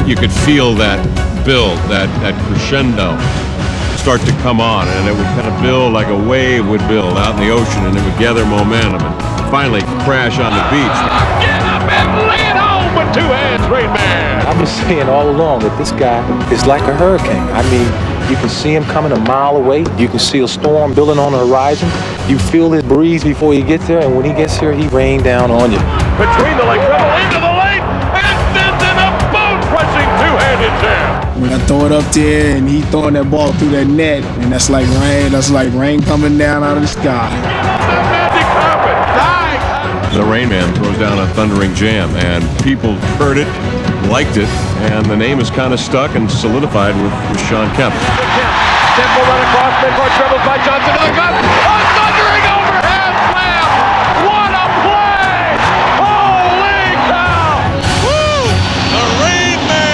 you could feel that build, that crescendo start to come on, and it would kind of build like a wave would build out in the ocean, and it would gather momentum and finally crash on the beach. Get up and lay it home with two hands, ReignMan. I've been saying all along that this guy is like a hurricane. I mean, you can see him coming a mile away. You can see a storm building on the horizon. You feel his breeze before you get there, and when he gets here, he rains down on you. Between the leg dribble into the lane, and sends in a bone-crushing two-handed jam. When I throw it up there and he throwing that ball through that net, and that's like rain coming down out of the sky. Magic carpet. The ReignMan throws down a thundering jam, and people heard it, liked it, and the name is kind of stuck and solidified with Shawn Kemp. Temple run across midcourt, dribbled by Johnson to the cup. A thundering overhead slam. What a play! Holy cow! Woo! The ReignMan!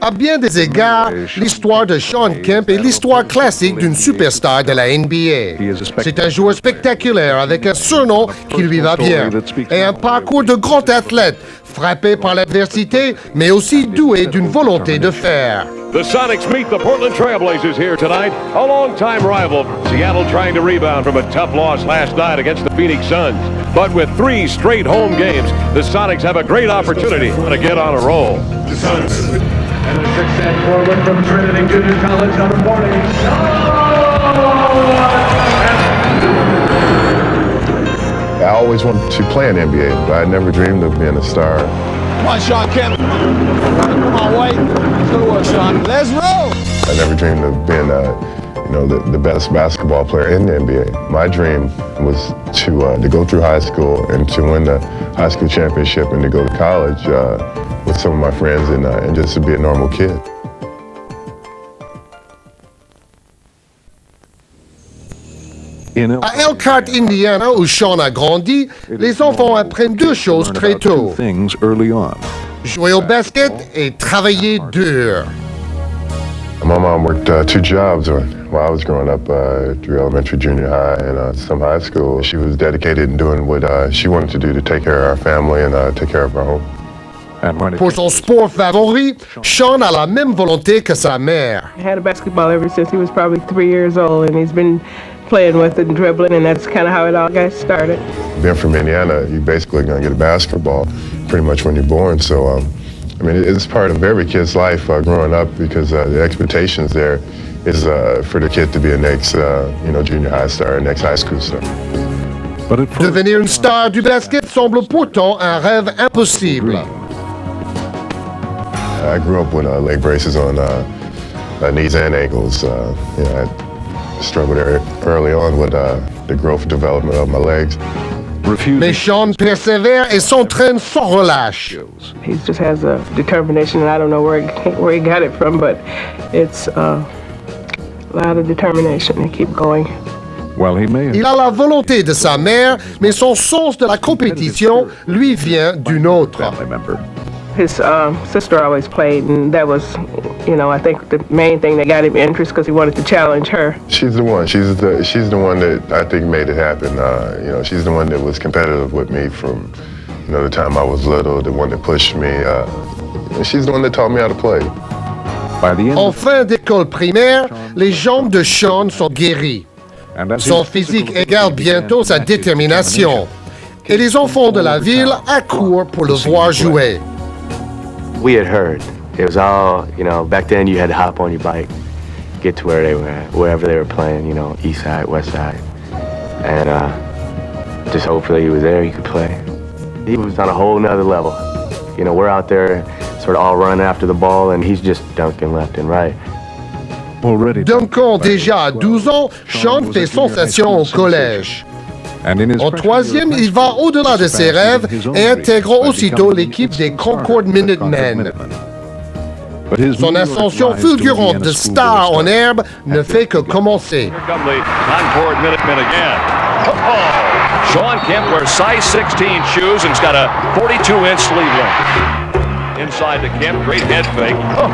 À bien des égards, l'histoire de Shawn Kemp est l'histoire classique d'une superstar de la NBA. C'est un joueur spectaculaire avec un surnom qui lui va bien et un parcours de grand athlète, frappé par l'adversité, mais aussi doué d'une volonté de faire. The Sonics meet the Portland Trailblazers here tonight, a long-time rival. Seattle trying to rebound from a tough loss last night against the Phoenix Suns. But with 3 straight home games, the Sonics have a great opportunity to get on a roll. The Sonics. And the 6'10" forward from Trinity Junior College, number 40, I always wanted to play in the NBA, but I never dreamed of being a star. Come on, Shawn Kemp. Come on, White. Good work, Shawn. Let's roll. I never dreamed of being, the best basketball player in the NBA. My dream was to go through high school and to win the high school championship and to go to college with some of my friends and just to be a normal kid. À Elkhart, Indiana, où Shawn a grandi, les enfants apprennent 2 choses très tôt. Jouer au basket et travailler dur. My mom worked 2 jobs while I was growing up, through elementary, junior high, and some high school. She was dedicated in doing what she wanted to do to take care of our family and take care of our home. Pour son sport favori, Shawn a la même volonté que sa mère. He had a basketball ever since he was probably 3 years old, and he's been playing with it and dribbling, and that's kind of how it all got started. Being from Indiana, you're basically going to get a basketball pretty much when you're born. So, it's part of every kid's life growing up because the expectations there is for the kid to be a next, junior high star, next high school star. Devenir une star du basket semble pourtant un rêve impossible. I grew up with leg braces on knees and ankles. I struggled early on with the growth development of my legs. Mais Shawn persévère et s'entraîne sans relâche. He just has a determination, and I don't know where he got it from, but it's a lot of determination to keep going. Il a la volonté de sa mère, mais son sens de la compétition lui vient d'une autre. His sister always played, and that was, I think the main thing that got him interest because he wanted to challenge her. She's the one. She's the one that I think made it happen. She's the one that was competitive with me from, the time I was little. The one that pushed me. She's the one that taught me how to play. En fin d'école primaire, les jambes de Shawn sont guéries. Son physique égale bientôt sa détermination. Et les enfants de la ville accourent pour le voir jouer. We had heard. It was all, back then you had to hop on your bike, get to where they were at, wherever they were playing, east side, west side. And just hopefully he was there, he could play. He was on a whole nother level. We're out there sort of all running after the ball, and he's just dunking left and right. Dunkant déjà à 12 ans, Shawn fait sensation au collège. En 3e, il va au-delà de ses rêves et intègre aussitôt l'équipe des Concord Minutemen. Son ascension fulgurante de star en herbe ne fait que commencer. Shawn Kemp wears size 16 shoes and's got a 42-inch sleeve length. inside to Kemp. Great head fake. Oh,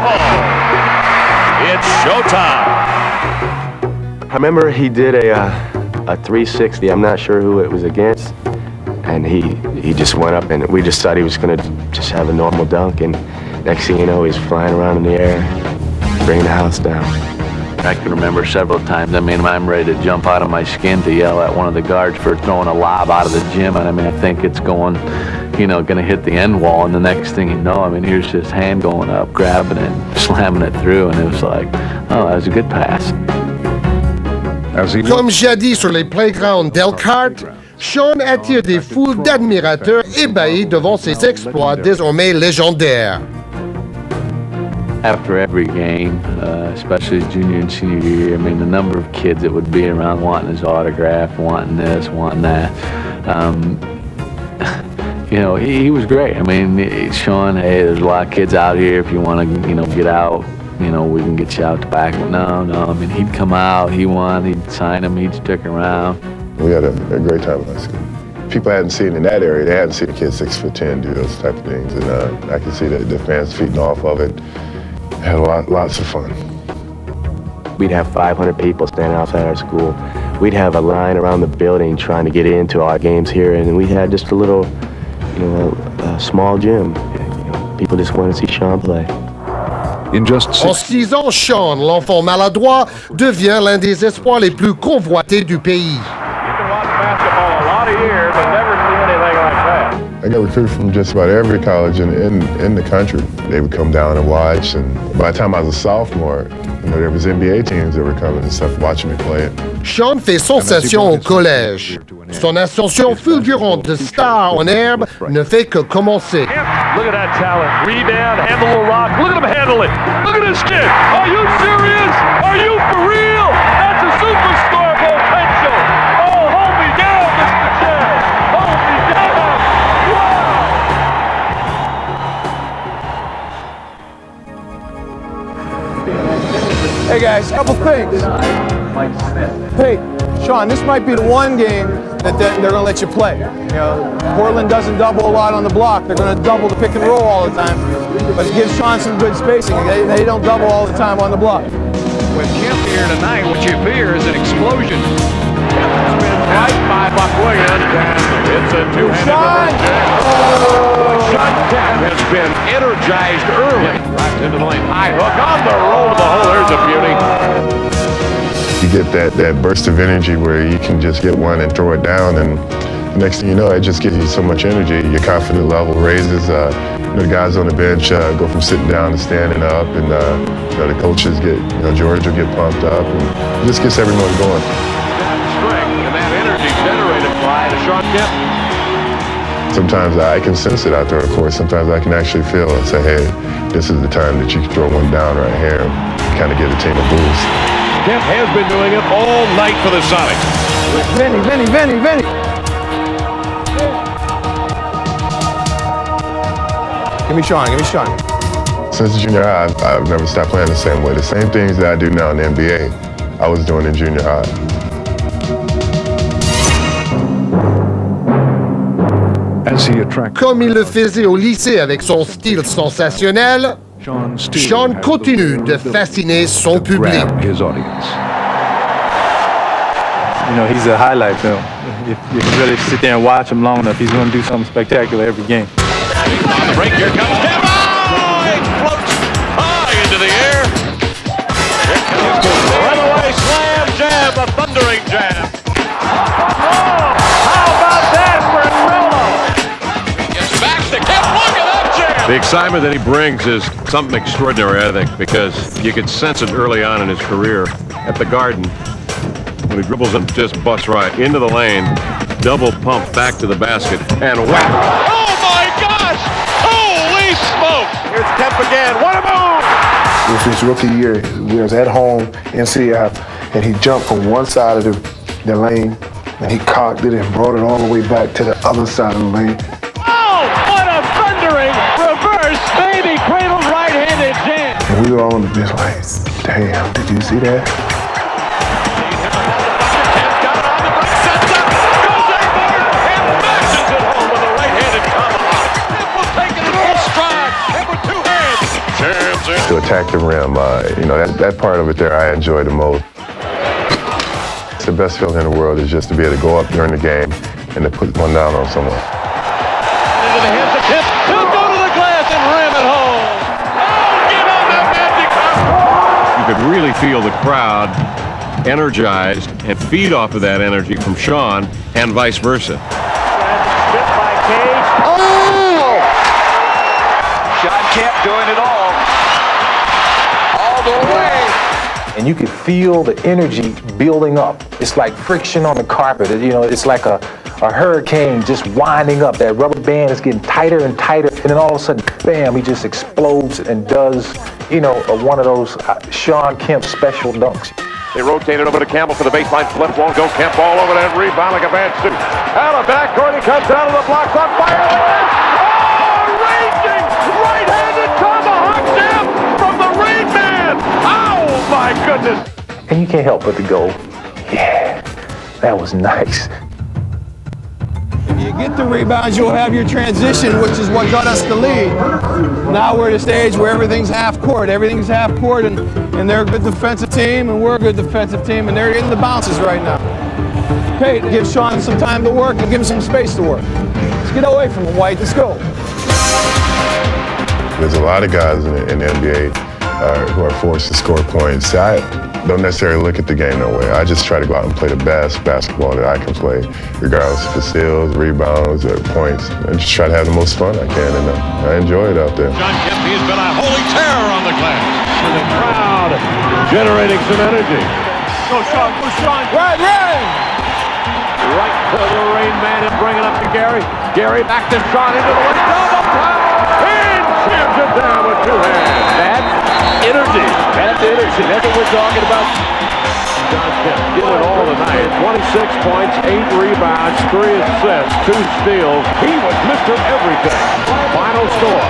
it's showtime. I remember he did a 360. I'm not sure who it was against. And he just went up, and we just thought he was going to just have a normal dunk. And next thing you know, he's flying around in the air, bringing the house down. I can remember several times, I mean, I'm ready to jump out of my skin to yell at one of the guards for throwing a lob out of the gym. And I mean, I think it's going, going to hit the end wall. And the next thing you know, I mean, here's his hand going up, grabbing it, slamming it through. And it was like, oh, that was a good pass. Comme jadis sur les playgrounds d'Elkhart, Shawn attire des foules d'admirateurs ébahis devant ses exploits désormais légendaires. After every game, especially his junior and senior year, I mean, the number of kids that would be around wanting his autograph, wanting this, wanting that. He was great. I mean, Shawn, hey, there's a lot of kids out here. If you want to, get out, we can get you out the back. No. I mean, he'd come out, he'd sign him, he'd stick around. We had a great time in high school. People hadn't seen in that area, they hadn't seen kids 6'10" do those type of things. And I could see the fans feeding off of it. Had lots of fun. We'd have 500 people standing outside our school. We'd have a line around the building trying to get into our games here, and we had just a little, a small gym. People just wanted to see Shawn play. En 6 ans, Shawn, l'enfant maladroit, devient l'un des espoirs les plus convoités du pays. I got recruited from just about every college in the country. They would come down and watch, and by the time I was a sophomore, there was NBA teams that were coming and stuff, watching me play. Shawn fait sensation au collège. Son ascension fulgurante de star en herbe ne fait que commencer. Look at that talent. Rebound, handle the rock. Look at him handle it. Look at his stick. Are you serious? Are you for real? That's a superstar potential. Oh, hold me down, Mr. Chad. Hold me down. Wow. Hey guys, couple things. Hey, Shawn, this might be the one game that they're going to let you play. Portland doesn't double a lot on the block. They're going to double the pick and roll all the time. But it gives Shawn some good spacing. They don't double all the time on the block. With Kemp here tonight, what you fear is an explosion. Kemp has been right by Buck Williams, and it's a two-handed reverse. Shawn Kemp has been energized early. Right into the lane. High hook on the roll to the hole. There's a beauty. You get that burst of energy where you can just get one and throw it down, and the next thing you know, it just gives you so much energy. Your confidence level raises. The guys on the bench go from sitting down to standing up, and the coaches get, George will get pumped up, and it just gets everyone going. That strength and that energy generated by Shawn Kemp. Sometimes I can sense it out there, of course. Sometimes I can actually feel it and say, hey, this is the time that you can throw one down right here and kind of give the team a boost. Kemp has been doing it all night for the Sonics. Vinny. Give me Shawn. Since junior high, I've never stopped playing the same way. The same things that I do now in the NBA, I was doing in junior high. Comme il le faisait au lycée avec son style sensationnel, Shawn continue de fasciner son public. He's a highlight film. If you really sit there and watch him long enough, he's going to do something spectacular every game. On the break, here comes Kemp. Oh, it floats high into the air. Here comes the runaway slam jam, a thundering jam. Oh, how about that for Melo? Gets back to Kemp. Look at that jam. The excitement that he brings is something extraordinary, I think, because you could sense it early on in his career at the Garden. When he dribbles and just busts right into the lane, double pump back to the basket, and whack! Oh my gosh! Holy smoke! Here's Kemp again. What a move! It was his rookie year. We was at home in CF, and he jumped from one side of the lane, and he cocked it and brought it all the way back to the other side of the lane. Oh, what a thundering reverse baby cradle right-handed jam! And we were all on the bench like, damn, did you see that? attack the rim. That part of it there I enjoy the most. The best feeling in the world is just to be able to go up during the game and to put one down on someone. Into the hands of Kemp. He'll go to the glass and ram it home. Oh, get on that magic carpet. You could really feel the crowd energized and feed off of that energy from Shawn and vice versa. Hit by Cage. Oh! Shawn Kemp doing it all the way. And you can feel the energy building up. It's like friction on the carpet. It's like a hurricane just winding up. That rubber band is getting tighter and tighter, and then all of a sudden, bam, he just explodes and does, one of those Shawn Kemp special dunks. They rotate it over to Campbell for the baseline flip. Won't go. Kemp all over that rebound like a bad suit. Out of backcourt, he comes out of the blocks on fire. Oh, raging right-handed tomahawk jam from the ReignMan. Oh, my goodness. And you can't help but to go, yeah, that was nice. If you get the rebounds, you'll have your transition, which is what got us the lead. Now we're at a stage where everything's half court. Everything's half court, and they're a good defensive team, and we're a good defensive team, and they're getting the bounces right now. Payton, give Shawn some time to work and give him some space to work. Let's get away from him, White. Let's go. There's a lot of guys in the NBA who are forced to score points. I don't necessarily look at the game that way. I just try to go out and play the best basketball that I can play, regardless if it's steals, rebounds, or points. And just try to have the most fun I can, and I enjoy it out there. Shawn Kemp has been a holy terror on the glass. And the crowd generating some energy. Go Shawn, go Shawn. Right. Right to the ReignMan and bring it up to Gary. Gary back to Shawn into the lane. Double time. And jams it down with two hands. That's energy. That's energy. That's what we're talking about. Shawn Kemp did it all tonight. 26 points, 8 rebounds, 3 assists, 2 steals. He was Mr. Everything. Final score,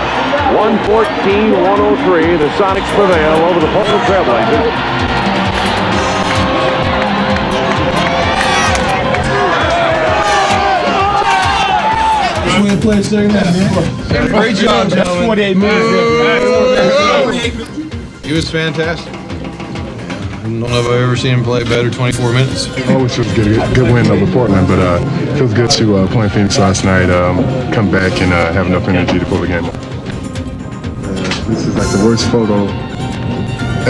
114-103. The Sonics prevail over the Portland Trailblazers. Play second half, man. Great job, gentlemen. 28 minutes. He was fantastic. I don't know if I've ever seen him play better 24 minutes. Always feels good win over Portland, but it feels good to play in Phoenix last night, come back and have enough energy to pull the game off. This is like the worst photo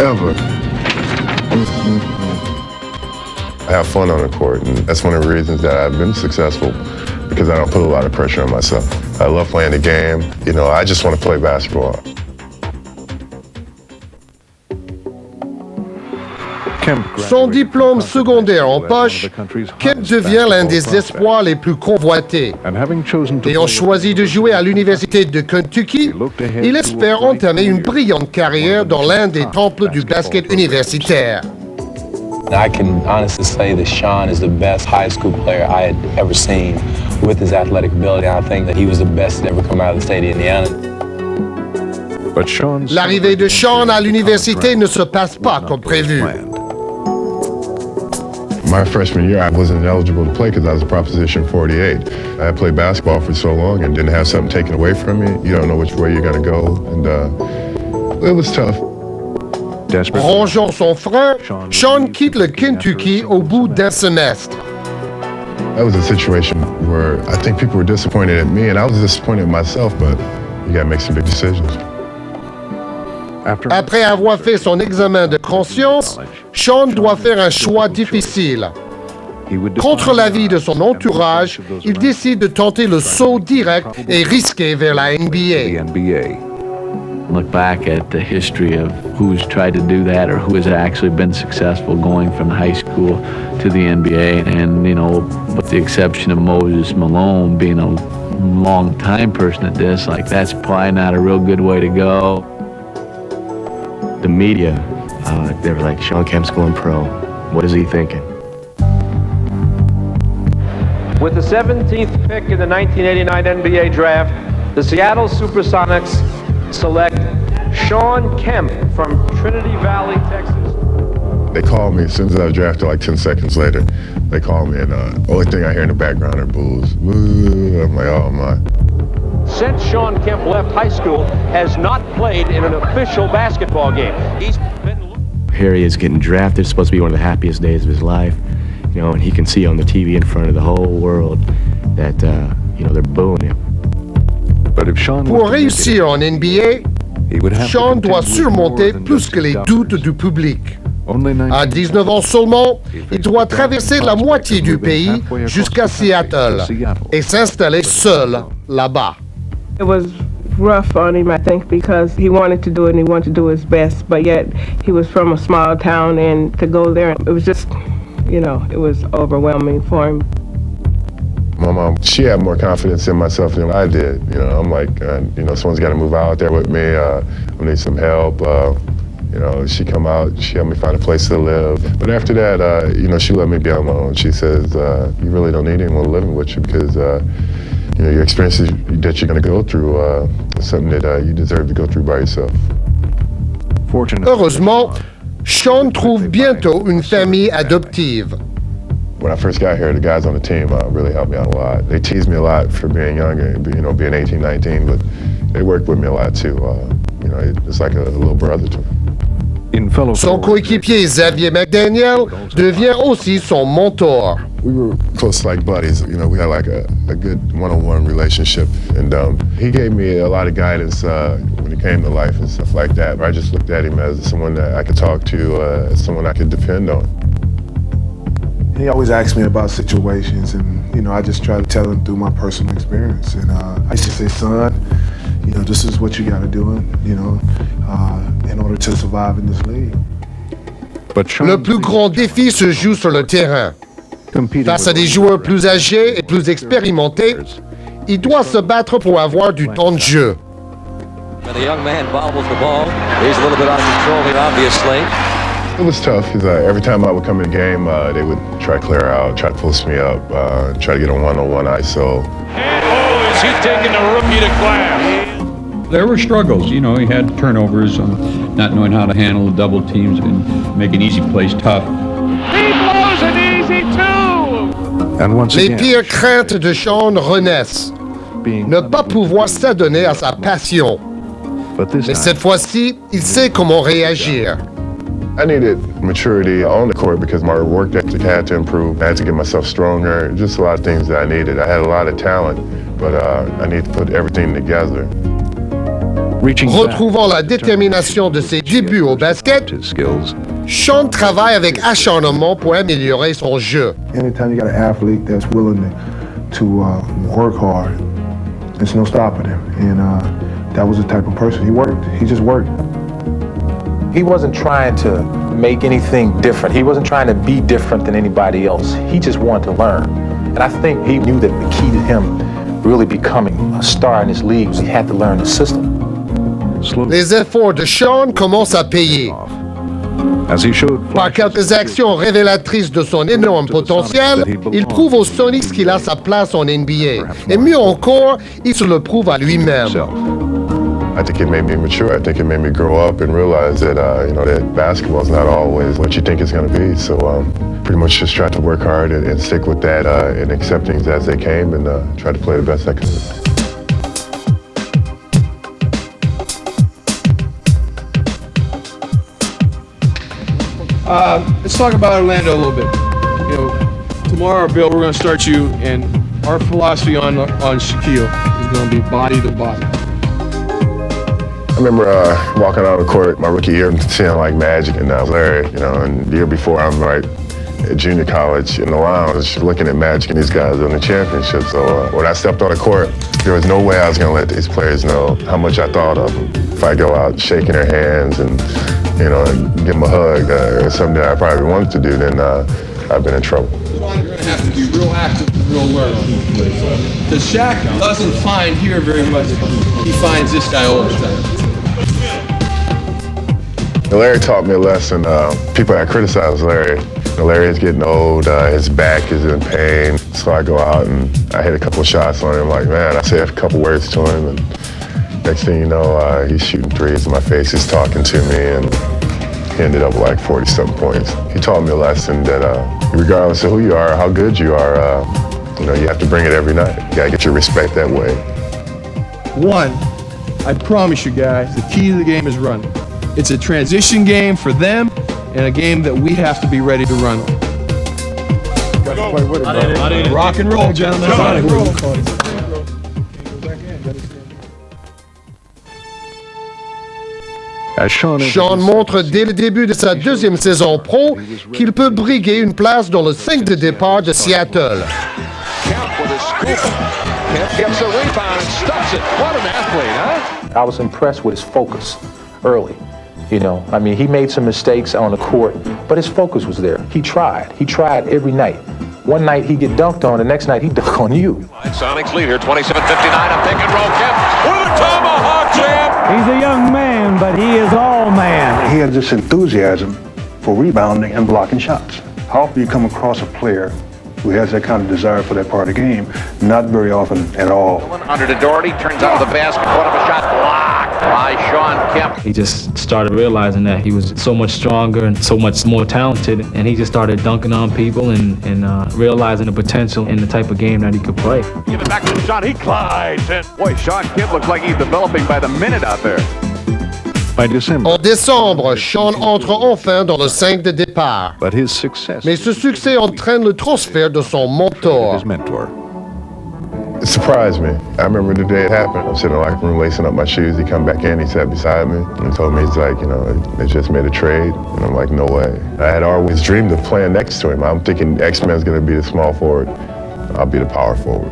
ever. I have fun on the court, and that's one of the reasons that I've been successful, because I don't put a lot of pressure on myself. I love playing the game. I just want to play basketball. Son diplôme secondaire en poche, Kemp devient l'un des espoirs les plus convoités. Ayant choisi de jouer à l'université de Kentucky, il espère entamer une brillante carrière dans l'un des temples du basket universitaire. I can honestly say that Shawn is the best high school player I had ever seen with his athletic ability. I think that he was the best to ever come out of the state of Indiana. L'arrivée de Shawn à l'université ne se passe pas comme prévu. My freshman year, I wasn't eligible to play because I was a Proposition 48. I had played basketball for so long and didn't have something taken away from me. You don't know which way you're going to go, and it was tough. Rongeant son frein, Shawn quitte le Kentucky au bout d'un semestre. That was a situation where I think people were disappointed at me, and I was disappointed in myself, but you got to make some big decisions. Après avoir fait son examen de conscience, Shawn doit faire un choix difficile. Contre l'avis de son entourage, il décide de tenter le saut direct et risqué vers la NBA. Look back at the history of who's tried to do that or who has actually been successful going from high school to the NBA, and with the exception of Moses Malone being a long time person at this, that's probably not a real good way to go. The media, they were like, Shawn Kemp's going pro. What is he thinking? With the 17th pick in the 1989 NBA draft, the Seattle Supersonics select Shawn Kemp from Trinity Valley, Texas. They called me as soon as I was drafted, like 10 seconds later. They called me, and the only thing I hear in the background are boos. Boo. I'm like, oh my. since Shawn Kemp left high school, has not played in an official basketball game. He's been... Here he is getting drafted. It's supposed to be one of the happiest days of his life. You know, and he can see on the TV in front of the whole world that, you know, they're booing him. Pour réussir en NBA, Shawn doit surmonter plus que les doutes du public. À 19 ans seulement, il doit traverser la moitié du pays jusqu'à Seattle et s'installer seul là-bas. It was rough on him, I think, because he wanted to do it and he wanted to do his best, but yet he was from a small town, and to go there, it was just, you know, it was overwhelming for him. My mom, she had more confidence in myself than I did. You know, I'm like, you know, someone's got to move out there with me. I need some help. You know, she come out, she helped me find a place to live. But after that, you know, she let me be on my own. She says, you really don't need anyone living with you because, you know, your experiences that you're going to go through is something that you deserve to go through by yourself. Heureusement, Shawn trouve bientôt une famille adoptive. When I first got here, the guys on the team really helped me out a lot. They teased me a lot for being young and, you know, being 18, 19, but they worked with me a lot too. You know, it's like a little brother to me. Son coéquipier Xavier McDaniel devient aussi son mentor. We were close like buddies. You know, we had like a good one-on-one relationship, and he gave me a lot of guidance when it came to life and stuff like that. I just looked at him as someone that I could talk to, someone I could depend on. He always asked me about situations, and, you know, I just try to tell him through my personal experience. And I used to say, son, you know, this is what you got to do, you know, in order to survive in this league. Le plus grand défi se joue sur le terrain. Face à des joueurs plus âgés et plus expérimentés, il doit se battre pour avoir du temps de jeu. And the young man bobbles the ball. He's a little bit out of control here, obviously. It was tough because every time I would come in the game, they would try to clear out, try to post me up, try to get a one-on-one ISO. And oh, is he taking the rookie to class? There were struggles, you know, he had turnovers, not knowing how to handle the double teams and making easy plays tough. He blows it easy too! Les pires craintes de Shawn renaissent. Ne pas pouvoir s'adonner à sa passion. Mais cette fois-ci, il sait comment réagir. I needed maturity on the court because my work ethic had to improve. I had to get myself stronger, just a lot of things that I needed. I had a lot of talent, but I need to put everything together. Retrouvant la détermination de ses débuts au basket, Shawn travaille avec acharnement pour améliorer son jeu. Anytime you got an athlete that's willing to work hard, there's no stopping him. And that was the type of person. He worked. He just worked. He wasn't trying to make anything different. He wasn't trying to be different than anybody else. He just wanted to learn. And I think he knew that the key to him really becoming a star in this league was he had to learn the system. Les efforts de Shawn commencent à payer. Par quelques actions révélatrices de son énorme potentiel, il prouve aux Sonics qu'il a sa place en NBA. Et mieux encore, il se le prouve à lui-même. I think it made me mature. I think it made me grow up and realize that, you know, that basketball is not always what you think it's going to be. So pretty much just try to work hard and stick with that and accept things as they came and try to play the best I could. Let's talk about Orlando a little bit. You know, tomorrow, Bill, we're going to start you, and our philosophy on Shaquille is going to be body to body. I remember walking out of the court my rookie year and seeing like Magic and Larry, you know, and the year before I'm like at junior college in the lounge looking at Magic and these guys on the championship. So when I stepped on the court, there was no way I was going to let these players know how much I thought of them. If I go out shaking their hands and, you know, and give them a hug or something that I probably wanted to do, then I've been in trouble. You're going to have to be real active and real alert. The Shaq doesn't find here very much. He finds this guy all the time. Larry taught me a lesson. People that criticize Larry. Larry is getting old, his back is in pain. So I go out and I hit a couple of shots on him. Like, man, I said a couple words to him. And next thing you know, he's shooting threes in my face. He's talking to me. And he ended up with like 40-something points. He taught me a lesson that regardless of who you are, how good you are, you know, you have to bring it every night. You got to get your respect that way. One, I promise you guys, the key to the game is run. It's a transition game for them and a game that we have to be ready to run on. Rock and roll, gentlemen. Shawn montre dès le début de sa deuxième saison pro qu'il peut briguer une place dans le 5 de départ de Seattle. I was impressed with his focus early. You know, I mean, he made some mistakes on the court, but his focus was there. He tried every night. One night he'd get dunked on, the next night he'd dunk on you. Sonics lead here, 27-59, a pick and roll. Kemp with a tomahawk jam. He's a young man, but he is all man. He has this enthusiasm for rebounding and blocking shots. How often you come across a player who has that kind of desire for that part of the game? Not very often at all. Under to Doherty, turns out of the basket, put up a shot blocked by Shawn Kemp. He just started realizing that he was so much stronger and so much more talented, and he just started dunking on people and realizing the potential in the type of game that he could play. Give it back to Shawn, he glides, and boy, Shawn Kemp looks like he's developing by the minute out there. En décembre, Shawn entre enfin dans le 5 de départ. Mais ce succès entraîne le transfert de son mentor. It surprised me. I remember the day it happened. I'm sitting in the locker room lacing up my shoes. He come back in, he sat beside me, and told me, he's like, you know, they just made a trade. And I'm like, no way. I had always dreamed of playing next to him. I'm thinking X-Men's gonna be the small forward. I'll be the power forward.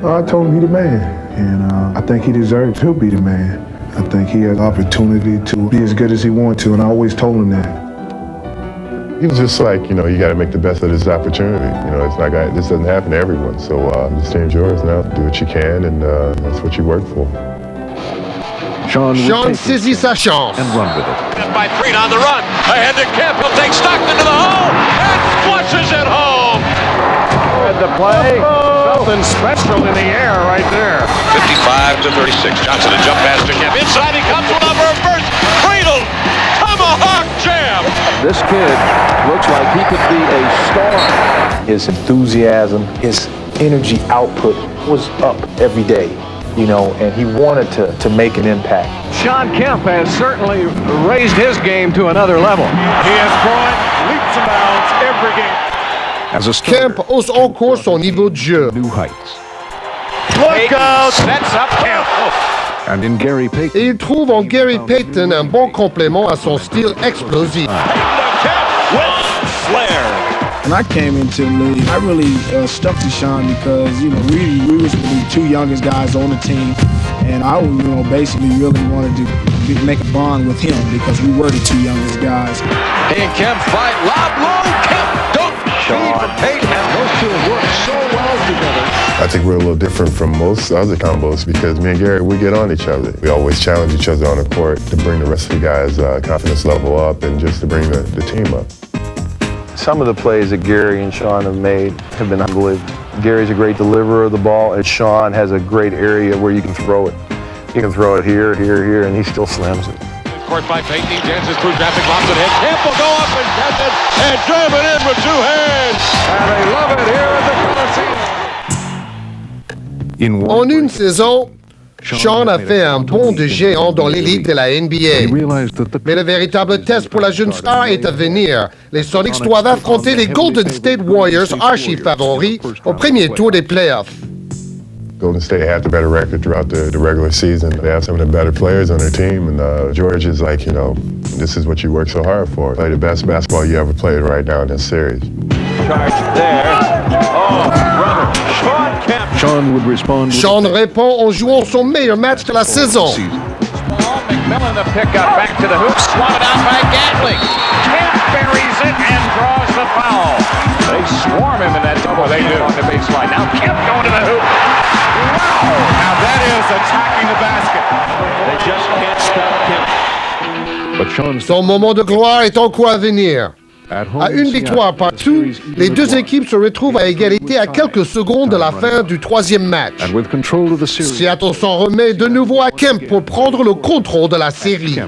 I told him he the man, and I think he deserved to be the man. I think he had the opportunity to be as good as he wanted to, and I always told him that. He was just like, you know, you got to make the best of this opportunity. You know, it's not gonna, this doesn't happen to everyone. So this team's yours now. Do what you can, and that's what you work for. Shawn saisit sa chance. And run with it. By Green on the run. Ahead to Kemp. He'll take Stockton to the hole and flushes it home. And the play. Something special in the air right there. 55-36. Johnson a jump pass to Kemp. Inside he comes with a reverse cradle. Tomahawk jam. This kid looks like he could be a star. His enthusiasm, his energy output was up every day, you know, and he wanted to make an impact. Shawn Kemp has certainly raised his game to another level. He has brought leaps and bounds every game. Kemp hausse encore son niveau de jeu. Look out! Sets up Kemp. And in Gary Payton. Et il trouve en Gary Payton un bon complément à son style explosif. When I came into the league, I really stuck to Shawn because, you know, we was the two youngest guys on the team, and I, you know, basically really wanted to make a bond with him because we were the two youngest guys. And Kemp fight, lob low, Kemp dunk. Shawn for Payton, and those two have worked so well together. I think we're a little different from most other combos because me and Gary, we get on each other. We always challenge each other on the court to bring the rest of the guys' confidence level up and just to bring the team up. Some of the plays that Gary and Shawn have made have been unbelievable. Gary's a great deliverer of the ball, and Shawn has a great area where you can throw it. You can throw it here, and he still slams it. Court by Payton, he dances through traffic, lobs it in. Kemp will go up and catch it, and jam it in with two hands. And they love it here at the Coliseum. En une saison, Shawn a fait un bond de géant dans l'élite de la NBA. Mais le véritable test pour la jeune star est à venir. Les Sonics doivent affronter les Golden State Warriors archi-favoris au premier tour des playoffs. Golden State had the better record throughout the regular season. They have some of the better players on their team, and George is like, you know, this is what you work so hard for. Play the best basketball you ever played right now in this series. Charge there. Oh, brother. Shawn Kemp. Shawn répond en jouant son meilleur match de la saison. McMillan the pickup back to the hoop, swatted out by Gatling. Kemp buries it and draws the foul. They swarm him in that double they do on the baseline. Now Kemp going to the hoop. Wow! Now that is attacking the basket. They just can't stop Kemp. Son moment de gloire est encore à venir. À une victoire partout, les deux équipes se retrouvent à égalité à quelques secondes de la fin du troisième match. Seattle s'en remet de nouveau à Kemp pour prendre le contrôle de la série.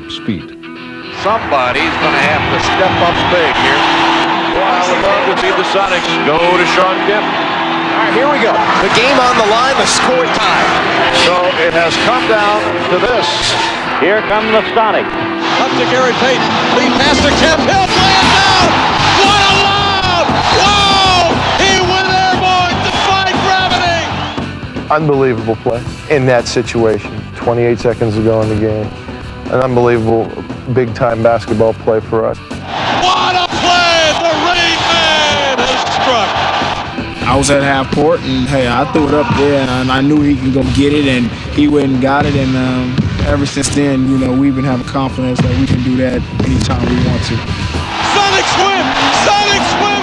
Somebody's going to have to step up big here. Well, I would love to see the Sonics go to Shawn Kemp. All right, here we go. The game on the line, the score time. So it has come down to this. Here come the Sonics. Up to Gary Payton. Lead pass to Kemp. He'll play it down. What a lob! Whoa! He went airborne, defying gravity. Unbelievable play in that situation. 28 seconds to go in the game. An unbelievable big-time basketball play for us. What a play! The ReignMan has struck. I was at half court, and hey, I threw it up there, and I knew he could go get it, and he went and got it, and ever since then, we've been having confidence that we can do that anytime we want to. Sonics win! Sonics win!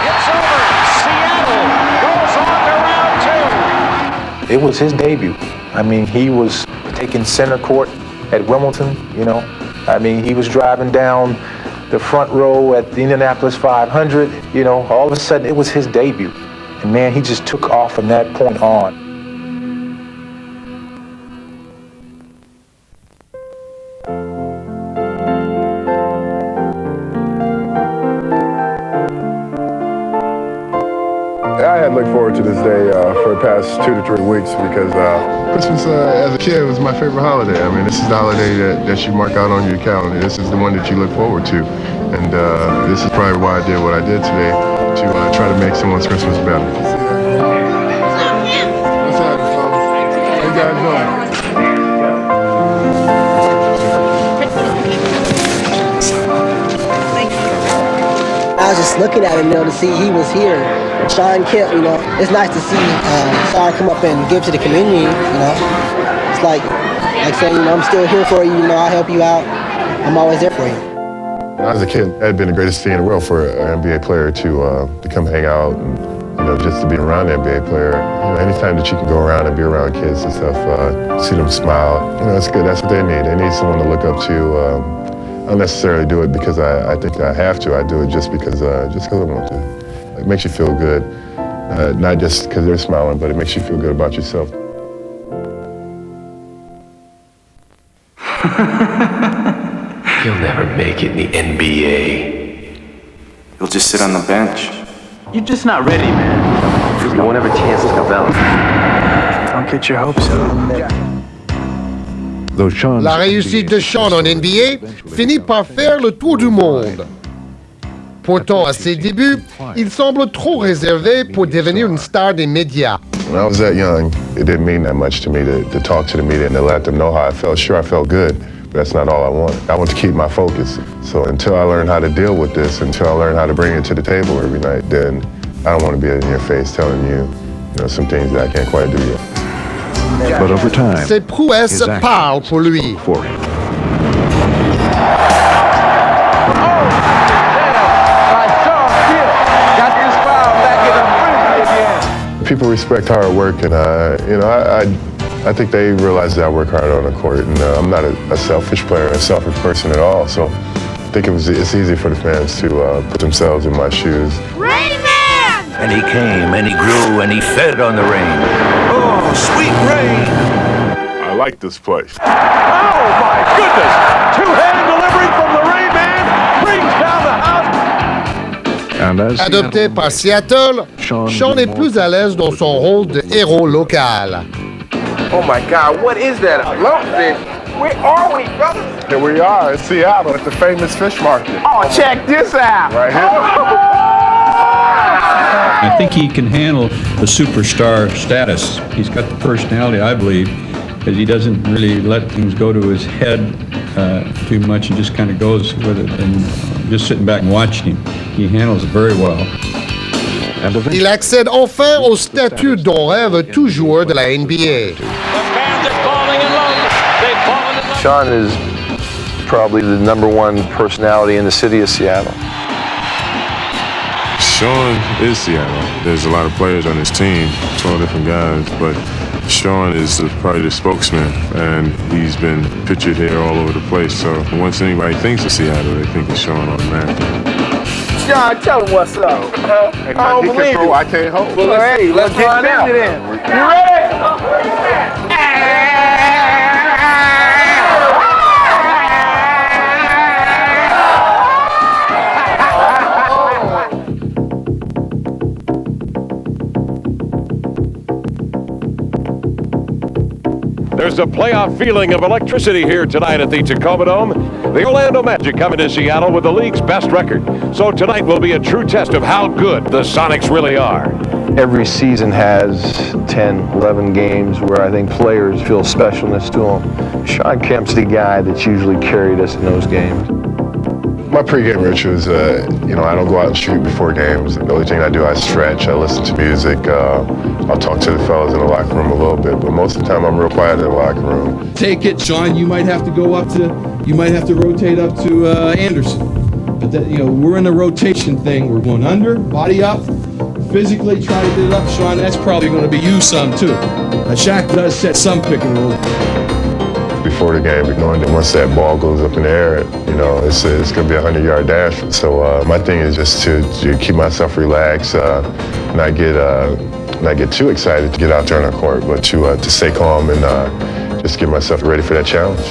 It's over. Seattle goes on to round 2. It was his debut. I mean, he was taking center court at Wimbledon, I mean, he was driving down the front row at the Indianapolis 500, all of a sudden it was his debut. And man, he just took off from that point on. I had looked forward to this day for the past 2 to 3 weeks because Christmas as a kid was my favorite holiday. I mean, this is the holiday that you mark out on your calendar. This is the one that you look forward to. And this is probably why I did what I did today, to try to make someone's Christmas better. What's happening, folks? How you guys doing? I was just looking at him, to see he was here. Shawn Kemp, it's nice to see Shawn come up and give to the community, It's like saying, I'm still here for you, I'll help you out. I'm always there for you. When I was a kid, it had been the greatest thing in the world for an NBA player to come hang out and, just to be around an NBA player. Anytime that you can go around and be around kids and stuff, see them smile, it's good. That's what they need. They need someone to look up to. I don't necessarily do it because I think I have to. I do it just because I want to. It makes you feel good, not just because they're smiling, but it makes you feel good about yourself. You'll never make it in the NBA. You'll just sit on the bench. You're just not ready, man. You won't have a chance to develop. Don't get your hopes up. La réussite de Shawn en NBA finit par faire le tour du monde. Pourtant, à ses débuts, il semble trop réservé pour devenir une star des médias. When I was that young, it didn't mean that much to me to talk to the media and to let them know how I felt. Sure, I felt good, but that's not all I wanted. I want to keep my focus. So until I learn how to deal with this, until I learn how to bring it to the table every night, then I don't want to be in your face telling you, some things that I can't quite do yet. But over time, ses prouesses parlent pour lui. People respect hard work, and I think they realize that I work hard on the court, and I'm not a selfish player, a selfish person at all. So I think it's easy for the fans to put themselves in my shoes. ReignMan! And he came, and he grew, and he fed on the rain. Oh, sweet rain! I like this place. Oh my goodness! Two-handed delivery from the ReignMan brings down the house. Adopté par Seattle, Shawn est plus à l'aise dans son rôle de héros local. Oh my God, what is that? A lumpfish? Where are we, brother? Here we are in Seattle at the famous fish market. Oh, check this out. Right here. I think he can handle the superstar status. He's got the personality, I believe, because he doesn't really let things go to his head too much and just kind of goes with it. And just sitting back and watching him, he handles it very well. Il accède enfin au statut dont rêve tout joueur de la NBA. Shawn is probably the #1 personality in the city of Seattle. Shawn is Seattle. There's a lot of players on his team, 12 different guys, but Shawn is probably the spokesman, and he's been pictured here all over the place. So once anybody thinks of Seattle, they think of Shawn automatically. Shawn, tell him what's up. I don't believe it. I can't hold. Well, hey, let's find out. You ready? There's a playoff feeling of electricity here tonight at the Tacoma Dome. The Orlando Magic coming to Seattle with the league's best record. So tonight will be a true test of how good the Sonics really are. Every season has 10, 11 games where I think players feel specialness to them. Shawn Kemp's the guy that's usually carried us in those games. My pregame rituals, I don't go out and shoot before games. The only thing I do, I stretch, I listen to music, I'll talk to the fellas in the locker room a little bit, but most of the time I'm real quiet in the locker room. Take it, Shawn, you might have to rotate up to Anderson. But we're in a rotation thing. We're going under, body up, physically try to get it up. Shawn, that's probably going to be you some too. Shaq does set some pick and roll. Before the game, knowing that once that ball goes up in the air, it's going to be a 100-yard dash. So my thing is just to keep myself relaxed, not get too excited to get out there on the court, but to stay calm and just get myself ready for that challenge.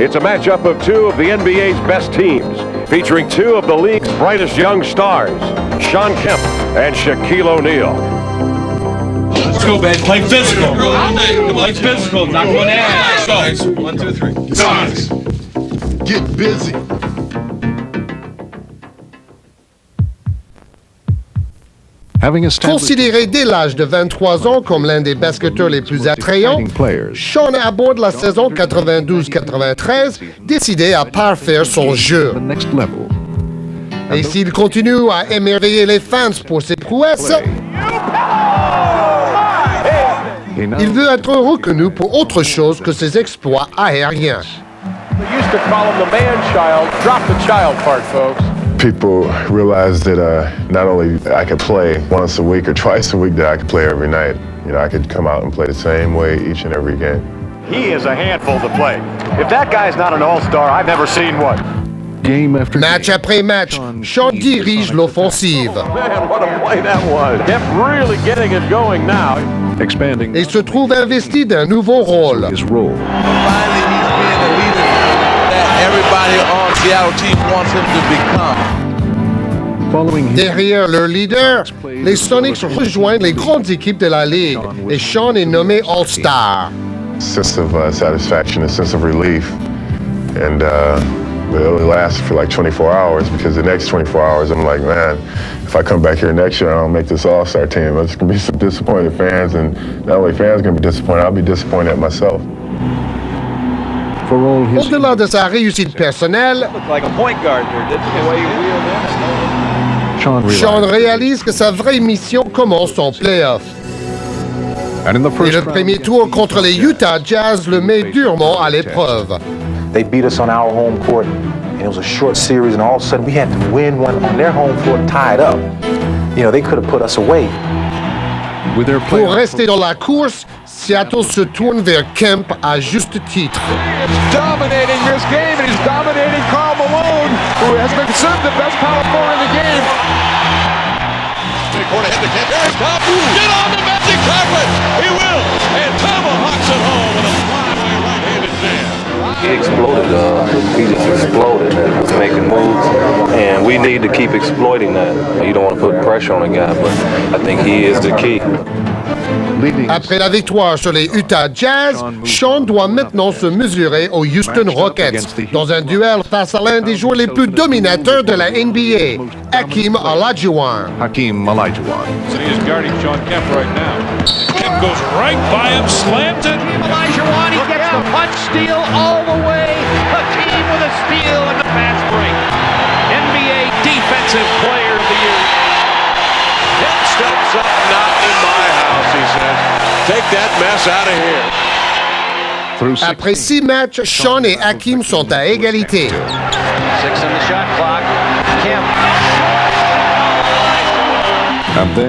It's a matchup of two of the NBA's best teams, featuring two of the league's brightest young stars, Shawn Kemp and Shaquille O'Neal. Let's go, man. Play physical. Play physical. Not one ass. So, 1, 2, 3. Sonics. Get busy. Considéré dès l'âge de 23 ans comme l'un des basketteurs les plus attrayants, Shawn aborde la saison 92-93, décidé à parfaire son jeu. Et s'il continue à émerveiller les fans pour ses prouesses, il veut être reconnu pour autre chose que ses exploits aériens. They used to call him the man-child. Drop the child part, folks. People realize that not only I could play once a week or twice a week, that I could play every night. I could come out and play the same way each and every game. He is a handful to play. If that guy's not an all-star, I've never seen one. Match après match, Shawn dirige l'offensive. Man, what a play that was. Kemp really getting it going now. Et se trouve investi d'un nouveau rôle. Finally, he's being the leader that everybody on Seattle team wants him to become. Derrière leur leader, les Sonics rejoignent les grandes équipes de la Ligue et Shawn est nommé All-Star. Sense of satisfaction, a sense of relief, and it only lasts for like 24 hours because the next 24 hours I'm like, man, if I come back here next year and I don't make this All-Star team, there's going to be some disappointed fans, and not only fans are going to be disappointed, I'll be disappointed at myself. Au-delà de sa réussite personnelle, Shawn réalise que sa vraie mission commence en playoff. Et le premier tour contre les Utah Jazz le met durement à l'épreuve. They beat us on our home court, and it was a short series, and all of a sudden we had to win one on their home court tied up. They could have put us away. Pour rester dans la course, Seattle se tourne vers Kemp à juste titre. Dominating this game, and he's dominating Karl Malone, who has been considered the best power forward in the game. Get on the magic carpet! He will! And tomahawks it home with a flyaway right-handed jam. He exploded. He just exploded, making moves, and we need to keep exploiting that. You don't want to put pressure on a guy, but I think he is the key. Après la victoire sur les Utah Jazz, Shawn doit maintenant se mesurer aux Houston Rockets dans un duel face à l'un des joueurs les plus dominateurs de la NBA, Hakeem Olajuwon. So he is guarding Shawn Kemp right now. Kemp goes right by him, slams it. Olajuwon, he gets the punch steal all the way. Hakeem with a steal and the fast break. NBA Defensive Player of the Year. Kemp steps up, not in my house, he says. Take that mess out of here. Après 6 matchs, Shawn et Hakeem sont à égalité. 6 on the shot clock. Kemp.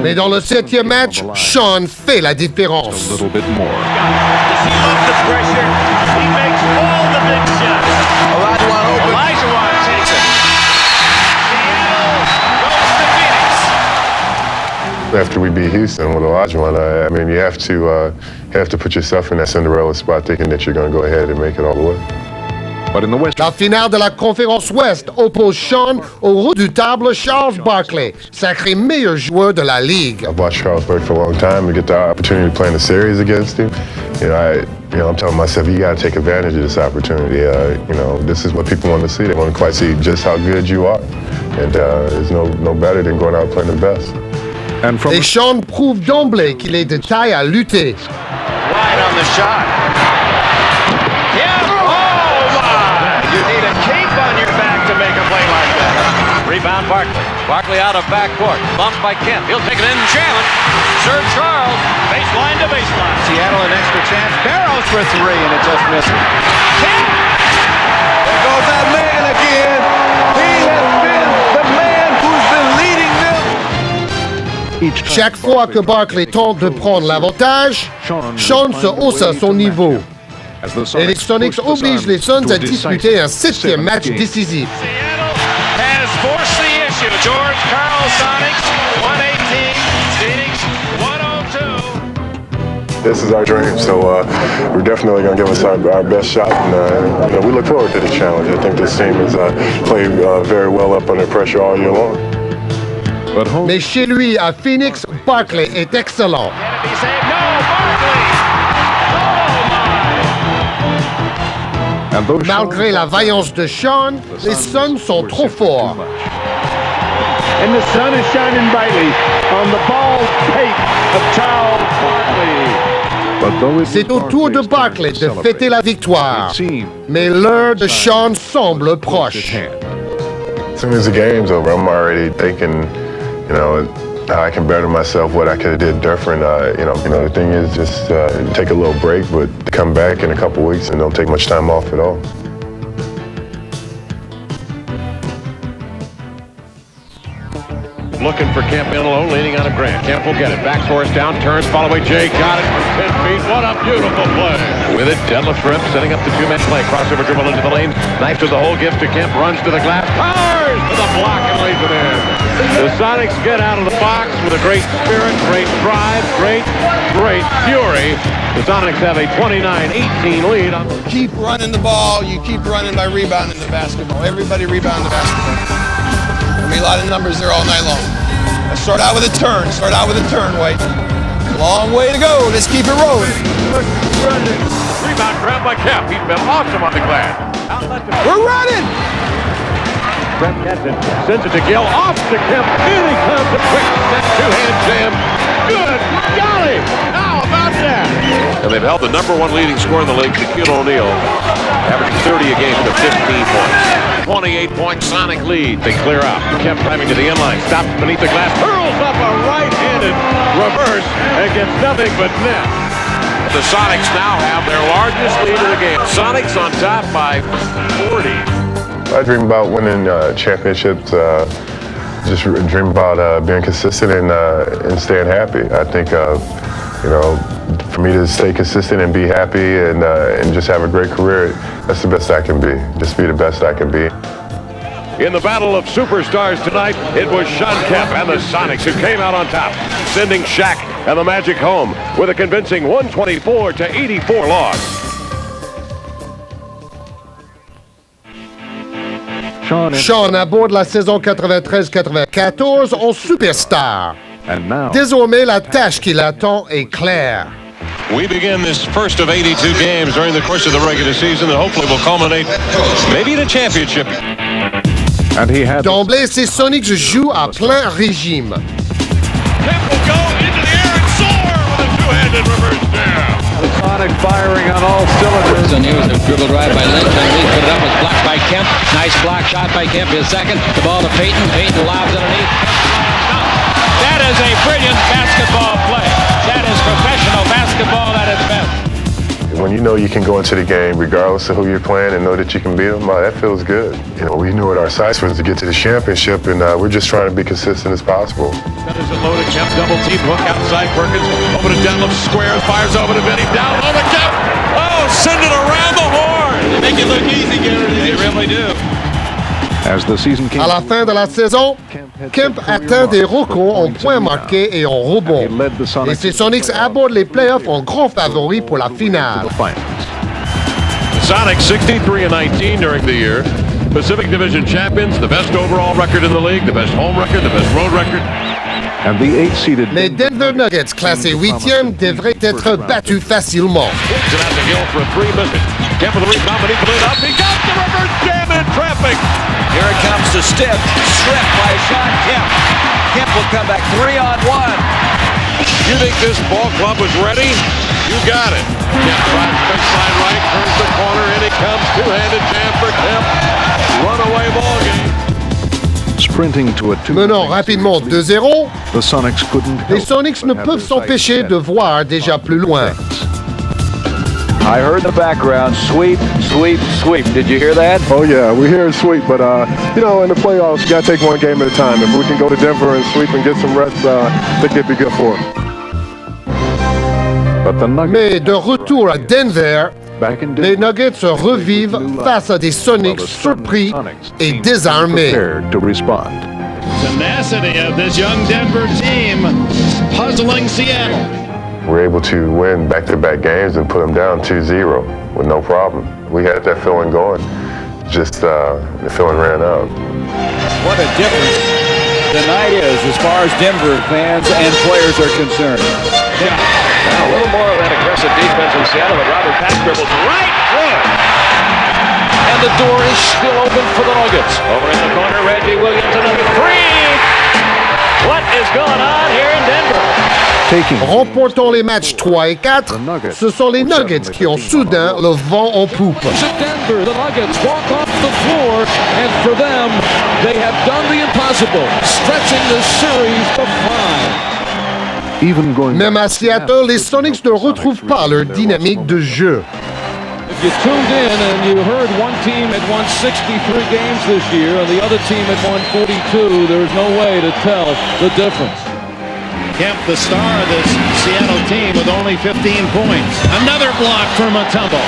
Mais dans le 7e match, Shawn fait la différence. Does he love the pressure? He makes all the big shots. Olajuwon takes it. Seattle goes to Phoenix. After we beat Houston with Olajuwon, I mean, you have to put yourself in that Cinderella spot, thinking that you're going to go ahead and make it all the way. La finale de la conférence Ouest oppose Shawn au redoutable Charles Barkley, sacré meilleur joueur de la Ligue. I've watched Charles Barkley for a long time. To get the opportunity to play in the series against him, You know, I'm telling myself, you got to take advantage of this opportunity. You know, this is what people want to see. They want to quite see just how good you are. And there's no better than going out playing the best. Et Shawn prouve d'emblée qu'il est de taille à lutter. Wide on the shot. Yeah! Oh, my! You need a cape on your back to make a play like that. Rebound Barkley. Barkley out of backcourt. Bumped by Kemp. He'll take it in and challenge. Sir Charles. Baseline to baseline. Seattle an extra chance. Barrows for three, and it just misses. Kemp! There goes that man again. He has been the man who's been leading them. Chaque fois que Barkley tente de prendre l'avantage, Shawn se hausse à son niveau. Et les Sonics obligent les Suns à disputer un 7e match décisif. Seattle has forced the issue. George Karl Sonics, 118. Phoenix, 102. This is our dream, so we're definitely going to give us our best shot. And you know, we look forward to the challenge. I think this team has played very well up under pressure all year long. Mais chez lui, à Phoenix, Barkley est excellent. Malgré la vaillance de Shawn, les Suns sont trop forts. And the sun is shining brightly on the bald pate of Charles Barkley. C'est au tour de Barkley de fêter la victoire. Mais l'heure de Shawn semble proche. As soon as the game's over, I'm already thinking, you know, how I can better myself, what I could have did different. You know, the thing is just take a little break, but come back in a couple weeks and don't take much time off at all. Looking for Kemp in alone, leaning on a Grant. Kemp will get it. Back force down, turns, fall away. Jay got it from 10 feet. What a beautiful play. With it, deadlift rip, setting up the two-man play. Crossover dribble into the lane. Knife to the hole, gives to Kemp, runs to the glass. Powers to the block and lays it in. The Sonics get out of the box with a great spirit, great drive, great fury. The Sonics have a 29-18 lead. Keep running the ball. You keep running by rebounding the basketball. Everybody rebound the basketball. There'll be a lot of numbers there all night long. Let's start out with a turn. Start out with a turn, White. Long way to go. Let's keep it rolling. Rebound grab by Kemp. He's been awesome on the glass. We're running. Brett gets it. Sends it to Gill. Off to Kemp. In he comes. A quick step, two-hand jam. Good golly. How about that? And they've held the #1 leading scorer in the league, Shaquille O'Neal, averaging 30 a game to 15 points. 28-point Sonic lead. They clear out. Kemp driving to the inline. Stops beneath the glass. Hurls up a right-handed reverse and gets nothing but net. The Sonics now have their largest lead of the game. Sonics on top by 40. I dream about winning championships. Just dream about being consistent and staying happy. I think, you know, for me to stay consistent and be happy and just have a great career, that's the best I can be. Just be the best I can be. In the battle of superstars tonight, it was Shawn Kemp and the Sonics who came out on top, sending Shaq and the Magic home with a convincing 124-84 loss. Shawn aborde la saison 93-94 en superstar. Désormais, la tâche qui l'attend est claire. We begin this first of 82 games during the course of the regular season that hopefully will culminate maybe in a championship. D'emblée, ces Sonics jouent à plein régime. Kemp will go into the air and soar with a two-handed reverse jam. The Sonics firing on all cylinders. And here's a dribble drive by Lynch. Underneath, put it up, was blocked by Kemp. Nice block shot by Kemp. His second. The ball to Payton. Payton lobs underneath. That is a brilliant basketball play. That is professional basketball at its best. When you know you can go into the game regardless of who you're playing and know that you can beat them, that feels good. You know, we knew what our sights was to get to the championship, and we're just trying to be consistent as possible. Feathers it low to Kemp, double team, hook outside Perkins, over to Detlef, squares, fires over to Vinny, down on the Kemp. Oh, send it around the horn. They make it look easy, Gary. They really do. À la fin de la saison, Kemp atteint des records en points marqués et en rebonds. Et ces Sonics abordent les playoffs en grand favori pour la finale. The Sonics 63-19 during the year. Pacific Division champions, the best overall record in the league, the best home record, the best road record. Les Denver Nuggets, classés 8e, devraient être battus facilement. Gill for a three misses. Kemp with the rebound, but he blew it up. He got the reverse jam in traffic. Here it comes to Stiff. Stripped by Shawn Kemp. Kemp will come back 3-on-1. You think this ball club was ready? You got it. Kemp drives baseline right, turns the corner, in he comes. Two-handed jam for Kemp. Runaway ball game. Menant rapidement 2-0, les Sonics ne peuvent s'empêcher de voir déjà plus loin. I heard the background, sweep, sweep, sweep. Did you hear that? Oh yeah, we hear it sweep, but you know, in the playoffs, you gotta take one game at a time. If we can go to Denver and sweep and get some rest, I think it'd be good for us. Mais de retour à Denver, les Nuggets revivent face à des Sonics surpris et désarmés. Tenacity of this young Denver team puzzling Seattle. We're able to win back-to-back games and put them down 2-0 with no problem. We had that feeling going, just the feeling ran out. What a difference the night is as far as Denver fans and players are concerned. Now, a little more of that aggressive defense in Seattle, but Robert Pack dribbles right through. And the door is still open for the Nuggets. Over in the corner, Reggie Williams, another three. What is going on here in Denver? Remportant les matchs 3 et 4, ce sont les Nuggets qui ont soudain le vent en poupe. Denver, the Nuggets walk off the floor, and for them, they have done the impossible, stretching the series to 5. Même à Seattle, les Sonics ne retrouvent pas leur dynamique de jeu. If you tuned in and you heard one team had won 63 games this year and the other team had won 42, there's no way to tell the difference. Kemp, the star of this Seattle team, with only 15 points. Another block for Mutombo.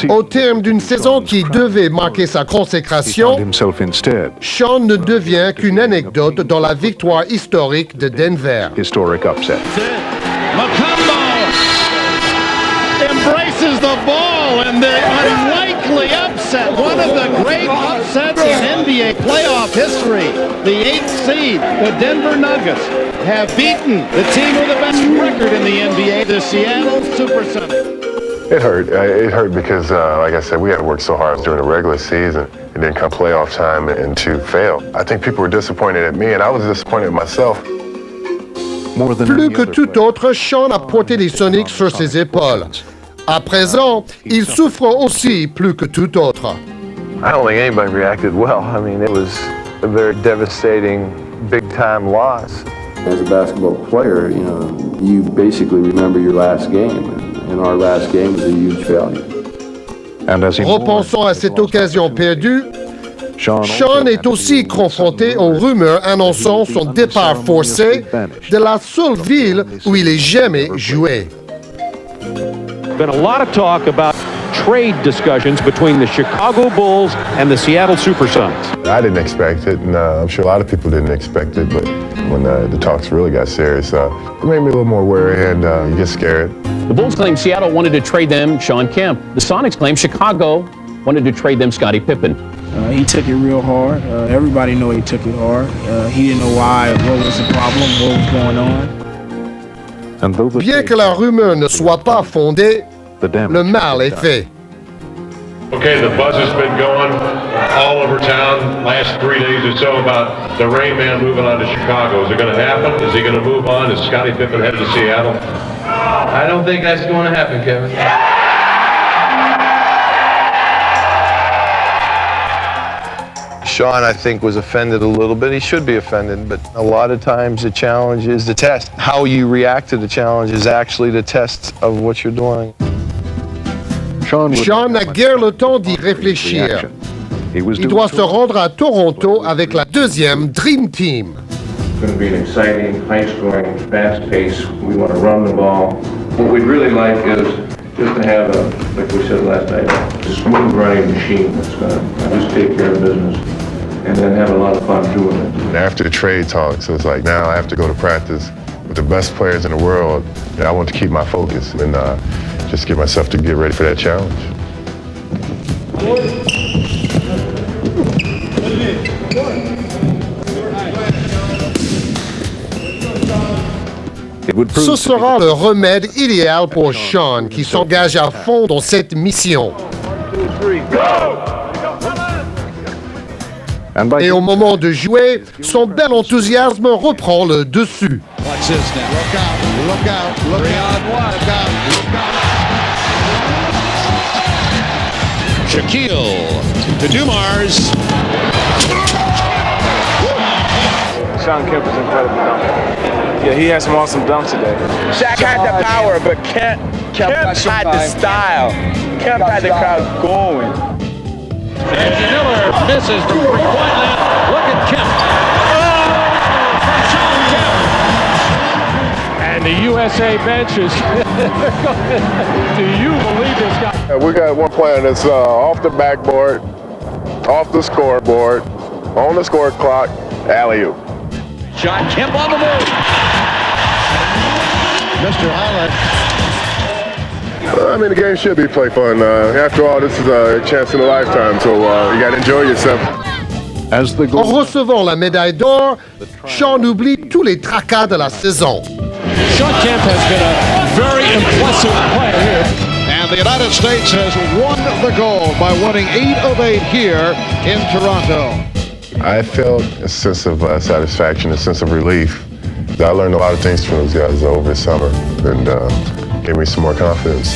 Au terme d'une saison qui devait marquer sa consécration, Shawn ne devient qu'une anecdote dans la victoire historique de Denver. Mutombo embraces the ball and the unlikely upset. One of the great upsets in NBA playoff history. The 8th seed, the Denver Nuggets, have beaten the team with the best record in the NBA, the Seattle Supersonics. It hurt. It hurt because, like I said, we had to work so hard during the regular season and then come playoff time and to fail. I think people were disappointed at me, and I was disappointed at myself. Plus que tout autre, Shawn a porté les Sonics sur ses épaules. À présent, il souffre aussi plus que tout autre. I don't think anybody reacted well. I mean, it was a very devastating, big-time loss. As a basketball player, you know, you basically remember your last game, and our last game was a huge failure. Repensant à cette occasion perdue, Shawn est aussi confronté aux rumeurs annonçant son départ forcé de la seule ville où il ait jamais joué. Been a lot of talk about trade discussions between the Chicago Bulls and the Seattle Supersonics. I didn't expect it, and I'm sure a lot of people didn't expect it, but when the talks really got serious, it made me a little more wary, and you get scared. The Bulls claim Seattle wanted to trade them Shawn Kemp. The Sonics claim Chicago wanted to trade them Scottie Pippen. He took it real hard. Everybody know he took it hard. He didn't know why, what was the problem, what was going on. Bien que la rumeur ne soit pas fondée, le mal est fait. Okay, the buzz has been going all over town last 3 days or so about the ReignMan moving on to Chicago. Is it going to happen? Is he going to move on? Is Scottie Pippen headed to Seattle? I don't think that's going to happen, Kevin. Shawn, I think, was offended a little bit. He should be offended, but a lot of times the challenge is the test. How you react to the challenge is actually the test of what you're doing. Shawn n'a guère le temps d'y réfléchir. Il doit se rendre à Toronto avec la deuxième Dream Team. It's going to be an exciting, high-scoring, fast pace. We want to run the ball. What we'd really like is just to have a, like we said last night, a smooth running machine that's going to just take care of business and then have a lot of fun doing it. After the trade talks, it's like now I have to go to practice with the best players in the world. And I want to keep my focus and just get myself to get ready for that challenge. Ce sera le remède idéal pour Shawn, qui s'engage à fond dans cette mission. Et au moment de jouer, son bel enthousiasme reprend le dessus. Shaquille to Dumars. Shawn Kemp is incredible dunker. Yeah, he had some awesome dunks today. Shaq had the power, but Kemp had the style. Kemp had the crowd going. Reggie Miller misses from three-point land. Look at Kemp. From Shawn Kemp. And the USA bench is... Do you believe this guy? We got one player that's off the backboard, off the scoreboard, on the score clock, alley-oop. Shawn Kemp on the move. Mr. Highlight. I mean, the game should be play fun. After all, this is a chance in a lifetime, so you got to enjoy yourself. En recevant la médaille d'or, Shawn oublie tous les tracas de la saison. Shawn Kemp has been a very impressive player here. And the United States has won the gold by winning 8 of 8 here in Toronto. I felt a sense of satisfaction, a sense of relief. I learned a lot of things from those guys over the summer and gave me some more confidence.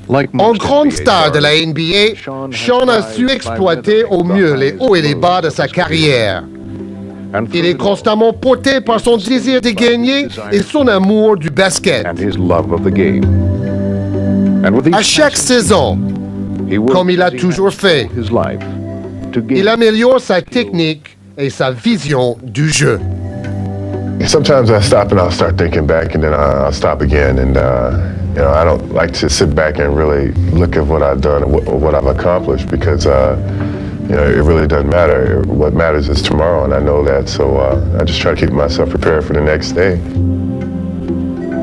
En grande star de la NBA, Shawn a su exploiter au mieux les hauts et les bas de sa carrière. Il est constamment porté par son désir de gagner et son amour du basket. À chaque saison, comme il a toujours fait, il améliore sa technique et sa vision du jeu. Sometimes I stop and I'll start thinking back, and then I'll stop again. And you know, I don't like to sit back and really look at what I've done or what I've accomplished, because you know, it really doesn't matter. What matters is tomorrow, and I know that. So I just try to keep myself prepared for the next day.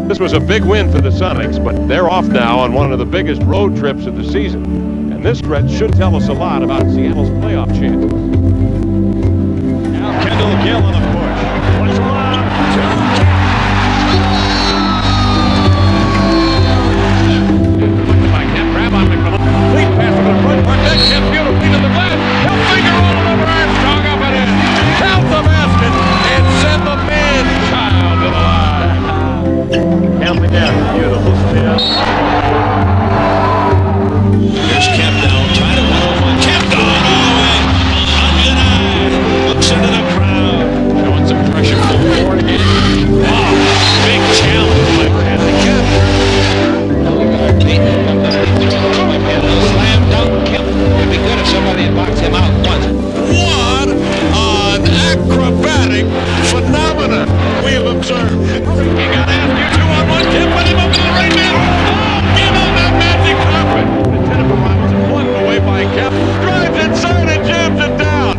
This was a big win for the Sonics, but they're off now on one of the biggest road trips of the season. And this stretch should tell us a lot about Seattle's playoff chances. Now Kendall Gill on the push. Push long. Grab on McMillan. Lead pass to the front. That Kemp beautifully to the glass. He'll finger all over Armstrong up and in. Count the basket and send the man-child to the line. Kemp again. Beautiful spin. Here's Kemp now. Trying to run over. Kemp going all the way. Undenied. Looks into the crowd. Showing some pressure from the board again. Wow. Big challenge by Bradley Kemp. Slam dunk. Kemp would be good if somebody had boxed him out once. What an acrobatic phenomenon we have observed. You got to ask you 2-on-1. Kemp put him up to the ReignMan. Oh, give him that magic carpet. The Jennifer Robinson flung away by Kemp. Drives inside and jams it down.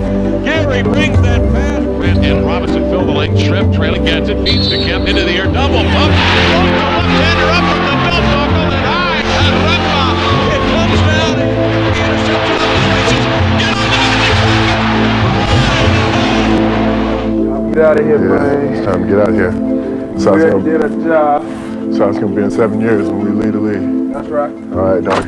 Gary brings that pass. And Robinson filled the lane. Shrimp trailing, gets it, feeds to Kemp into the air. Double pump. Throws the left-hander up from the belt buckle and high. It comes down. The interception of the races. Get on the Get out of here, man. It's time to get out of here. So We did a job. it's going to be in 7 years when we lead the league. That's right. All right, Doc.